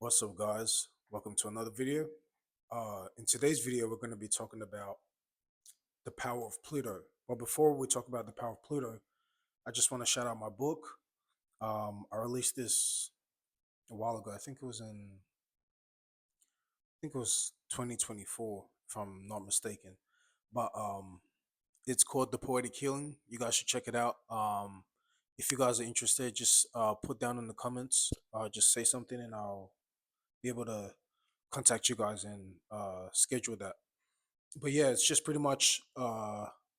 What's up, guys? Welcome to another video. In today's video, we're going to be talking about the power of Pluto. But before we talk about the power of Pluto, I just want to shout out my book. I released this a while ago. I think it was 2024, if I'm not mistaken. But it's called The Poetic Healing. You guys should check it out. If you guys are interested, just put down in the comments. Just say something, and I'll be able to contact you guys and schedule that. But yeah, it's just pretty much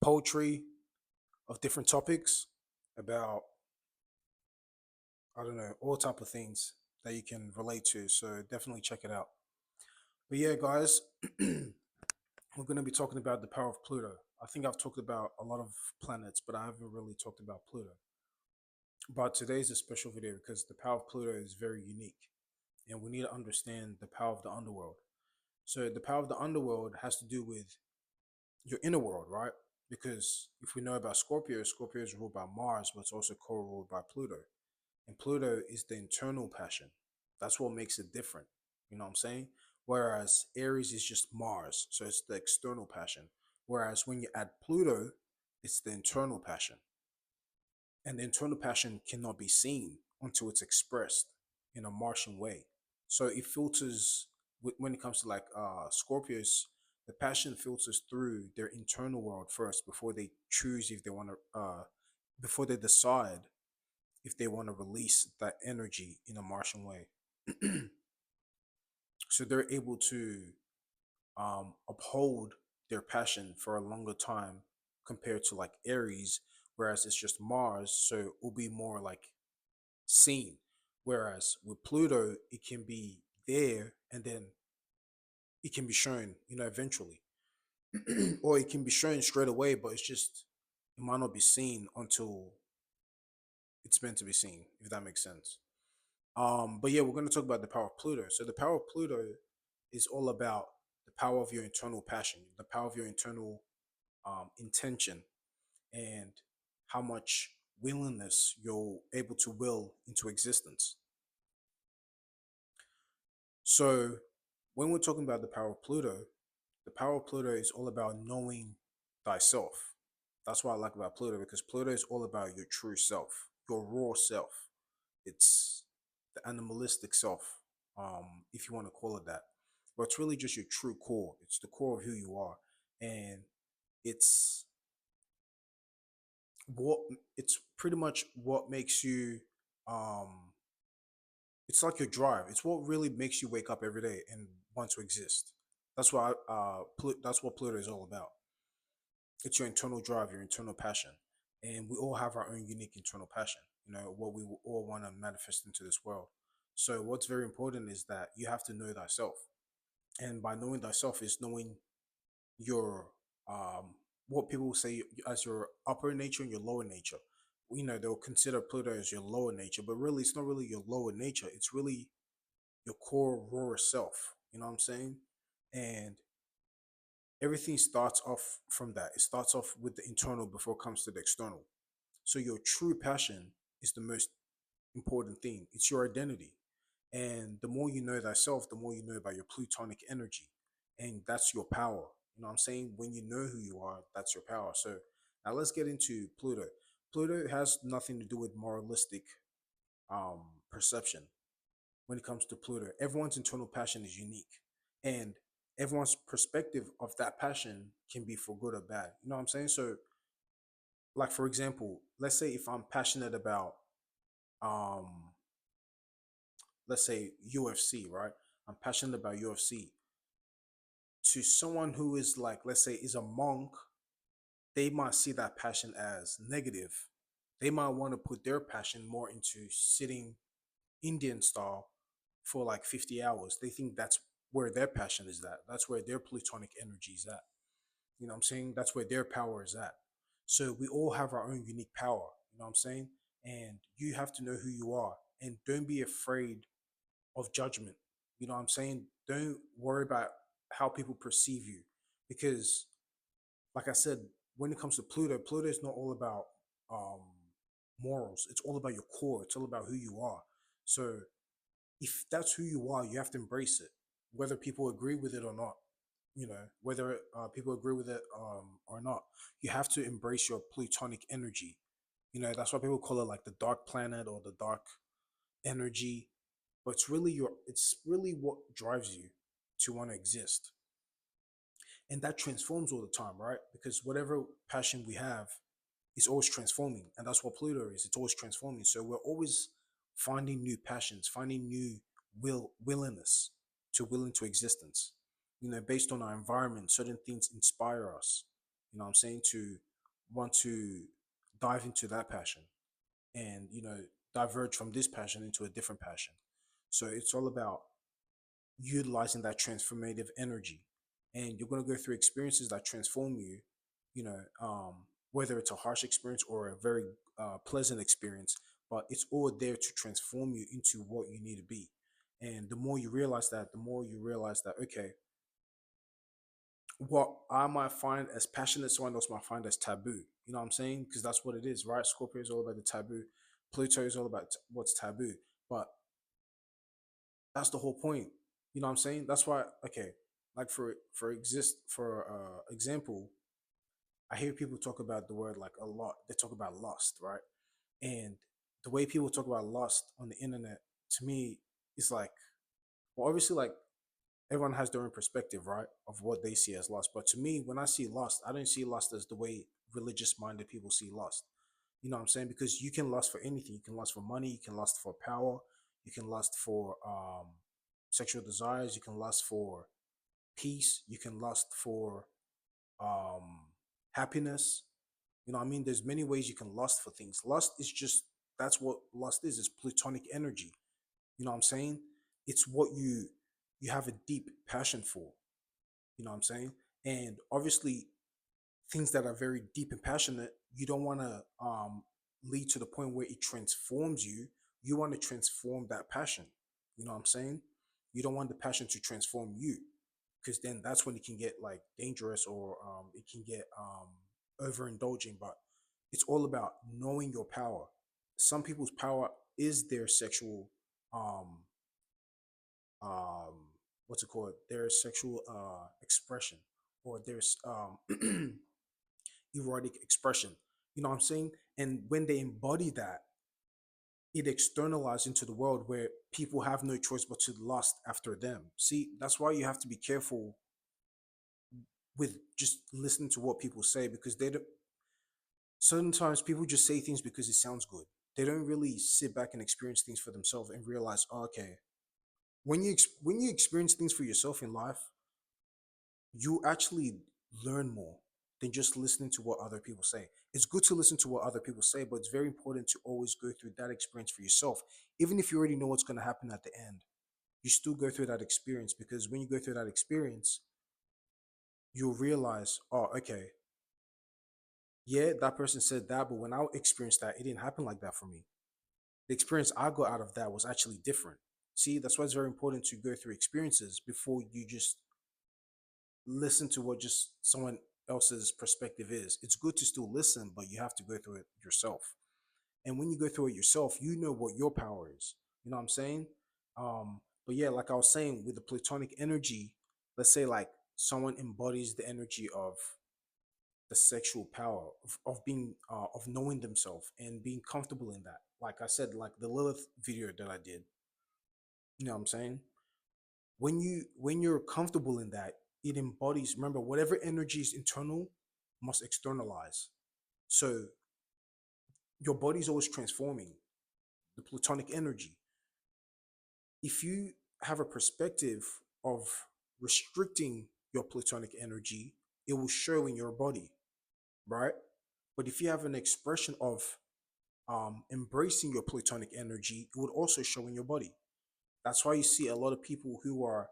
poetry of different topics about, I don't know, all type of things that you can relate to. So definitely check it out. But yeah, guys, we're going to be talking about the power of Pluto. I think I've talked about a lot of planets, but I haven't really talked about Pluto. But today's a special video because the power of Pluto is very unique, and we need to understand the power of the underworld. So the power of the underworld has to do with your inner world, right? Because if we know about Scorpio, Scorpio is ruled by Mars, but it's also co-ruled by Pluto. And Pluto is the internal passion. That's what makes it different. You know what I'm saying? Whereas Aries is just Mars, so it's the external passion. Whereas when you add Pluto, it's the internal passion. And the internal passion cannot be seen until it's expressed in a Martian way. So it filters when it comes to like Scorpios, the passion filters through their internal world first before they choose if they want to before they decide if they want to release that energy in a Martian way. So they're able to uphold their passion for a longer time compared to like Aries, whereas it's just Mars, so it will be more like seen. Whereas with Pluto, it can be there and then it can be shown, eventually. Or it can be shown straight away, but it's just, it might not be seen until it's meant to be seen, if that makes sense. But yeah, we're going to talk about the power of Pluto. So the power of Pluto is all about the power of your internal passion, the power of your internal intention, and how much willingness you're able to will into existence. So when we're talking about the power of Pluto is all about knowing thyself. That's what I like about Pluto, because Pluto is all about your true self, your raw self. It's the animalistic self, if you want to call it that. But it's really just your true core. It's the core of who you are. And it's what it's pretty much what makes you it's like your drive. It's what really makes you wake up every day and want to exist. That's what Pluto is all about. It's your internal drive, your internal passion, and we all have our own unique internal passion. What we all want to manifest into this world. So what's very important is that you have to know thyself, and by knowing thyself is knowing your what people say as your upper nature and your lower nature. They'll consider Pluto as your lower nature, but really it's not really your lower nature. It's really your core raw self. You know what I'm saying? And everything starts off from that. It starts off with the internal before it comes to the external. So your true passion is the most important thing. It's your identity. And the more you know thyself, the more you know about your plutonic energy. And that's your power. You know what I'm saying? When you know who you are, that's your power. So now let's get into Pluto. Pluto has nothing to do with moralistic perception when it comes to Pluto. Everyone's internal passion is unique. And everyone's perspective of that passion can be for good or bad. You know what I'm saying? So, like for example, let's say if I'm passionate about um let's say UFC, right? I'm passionate about UFC. To someone who is like, let's say, is a monk, they might see that passion as negative. They might want to put their passion more into sitting Indian style for like 50 hours. They think that's where their passion is at. That's where their plutonic energy is at. You know what I'm saying? That's where their power is at. So we all have our own unique power. You know what I'm saying? And you have to know who you are. And don't be afraid of judgment. You know what I'm saying? Don't worry about how people perceive you. Because, like I said, when it comes to Pluto, Pluto is not all about um, morals. It's all about your core. It's all about who you are. So If that's who you are, you have to embrace it, whether people agree with it or not. Whether people agree with it or not, you have to embrace your plutonic energy. That's why people call it like the dark planet or the dark energy. But it's really what drives you to want to exist, and that transforms all the time, right? Because whatever passion we have is always transforming, and that's what Pluto is. It's always transforming. So we're always finding new passions, finding new willingness to will into existence. Based on our environment, certain things inspire us. I'm saying, to want to dive into that passion, and diverge from this passion into a different passion. So it's all about utilizing that transformative energy, and you're going to go through experiences that transform you, whether it's a harsh experience or a very pleasant experience, but it's all there to transform you into what you need to be. And the more you realize that, the more you realize that, okay, what I might find as passionate, someone else might find as taboo. You know what I'm saying? Because that's what it is, right? Scorpio is all about the taboo. Pluto is all about what's taboo. But that's the whole point. You know what I'm saying? That's why, okay, like for example, I hear people talk about the word like a lot. They talk about lust, right? And the way people talk about lust on the internet, to me, is like, well, obviously, like, everyone has their own perspective, right, of what they see as lust. But to me, when I see lust, I don't see lust as the way religious minded people see lust. You know what I'm saying? Because you can lust for anything. You can lust for money. You can lust for power. You can lust for sexual desires. You can lust for peace. You can lust for um, happiness. You know what I mean? There's many ways you can lust for things. Lust is just, that's what lust is. It's plutonic energy. You know what I'm saying? It's what you have a deep passion for. You know what I'm saying? And obviously, things that are very deep and passionate, you don't want to lead to the point where it transforms you. You want to transform that passion. You know what I'm saying? You don't want the passion to transform you, because then that's when it can get like dangerous, or it can get overindulging. But it's all about knowing your power. Some people's power is their sexual um, um, what's it called? Their sexual expression, or their erotic expression. You know what I'm saying? And when they embody that, it externalizes into the world where people have no choice but to lust after them. See, that's why you have to be careful with just listening to what people say, because they don't. Sometimes people just say things because it sounds good. They don't really sit back and experience things for themselves and realize, oh, okay, when you experience things for yourself in life, you actually learn more than just listening to what other people say. It's good to listen to what other people say, but it's very important to always go through that experience for yourself. Even if you already know what's going to happen at the end, you still go through that experience, because when you go through that experience, you'll realize, oh, okay, yeah, that person said that, but when I experienced that, it didn't happen like that for me. The experience I got out of that was actually different. See, that's why it's very important to go through experiences before you just listen to what just someone else's perspective is. It's good to still listen, but you have to go through it yourself. And when you go through it yourself, you know what your power is. You know what I'm saying? But yeah, like I was saying, with the platonic energy, let's say like someone embodies the energy of the sexual power of being of knowing themselves and being comfortable in that. Like I said, like the Lilith video that I did. You know what I'm saying? When you're comfortable in that, it embodies, remember, whatever energy is internal must externalize. So your body's always transforming, the plutonic energy. If you have a perspective of restricting your plutonic energy, it will show in your body, right? But if you have an expression of embracing your plutonic energy, it would also show in your body. That's why you see a lot of people who are,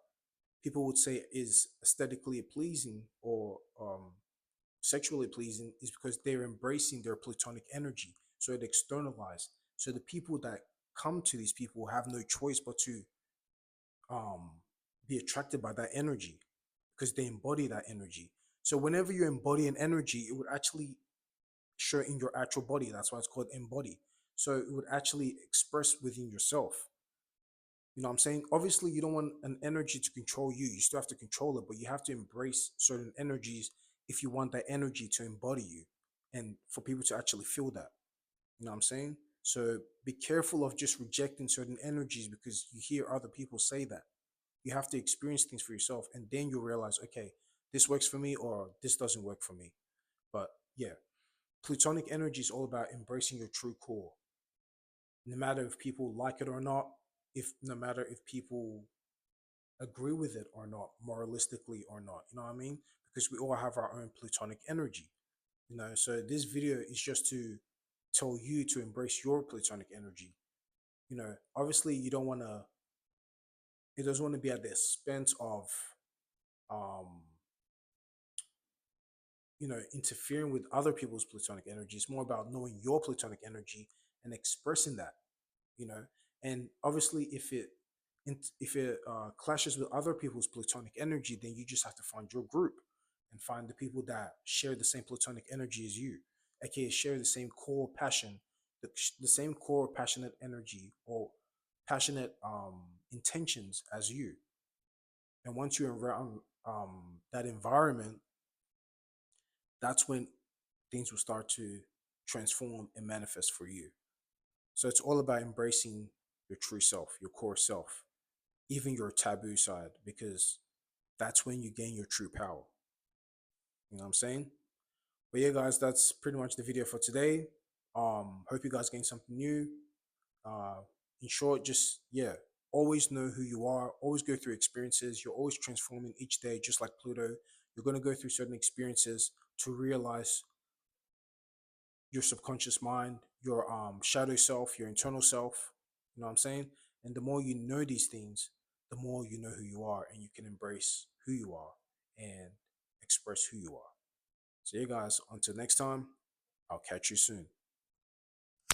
people would say, is aesthetically pleasing, or sexually pleasing, is because they're embracing their plutonic energy. So it externalized. So the people that come to these people have no choice but to um, be attracted by that energy, because they embody that energy. So whenever you embody an energy, it would actually show in your actual body. That's why it's called embody. So it would actually express within yourself. You know what I'm saying? Obviously, you don't want an energy to control you. You still have to control it, but you have to embrace certain energies if you want that energy to embody you and for people to actually feel that. You know what I'm saying? So be careful of just rejecting certain energies because you hear other people say that. You have to experience things for yourself and then you'll realize, okay, this works for me or this doesn't work for me. But yeah, plutonic energy is all about embracing your true core, no matter if people like it or not, if no matter if people agree with it or not, moralistically or not. You know what I mean? Because we all have our own plutonic energy. So this video is just to tell you to embrace your plutonic energy. Obviously you don't want to. It doesn't want to be at the expense of, um, interfering with other people's plutonic energy. It's more about knowing your plutonic energy and expressing that. you know and obviously if it clashes with other people's platonic energy, then you just have to find your group and find the people that share the same platonic energy as you, aka share the same core passion, the same core passionate energy or passionate intentions as you. And once you're around that environment, that's when things will start to transform and manifest for you. So it's all about embracing your true self, your core self, even your taboo side, because that's when you gain your true power. You know what I'm saying? But yeah, guys, that's pretty much the video for today. Hope you guys gained something new. Uh, in short, just yeah, always know who you are. Always go through experiences. You're always transforming each day, just like Pluto. You're gonna go through certain experiences to realize your subconscious mind, your shadow self, your internal self. You know what I'm saying? And the more you know these things, the more you know who you are, and you can embrace who you are and express who you are. So, you guys, until next time, I'll catch you soon.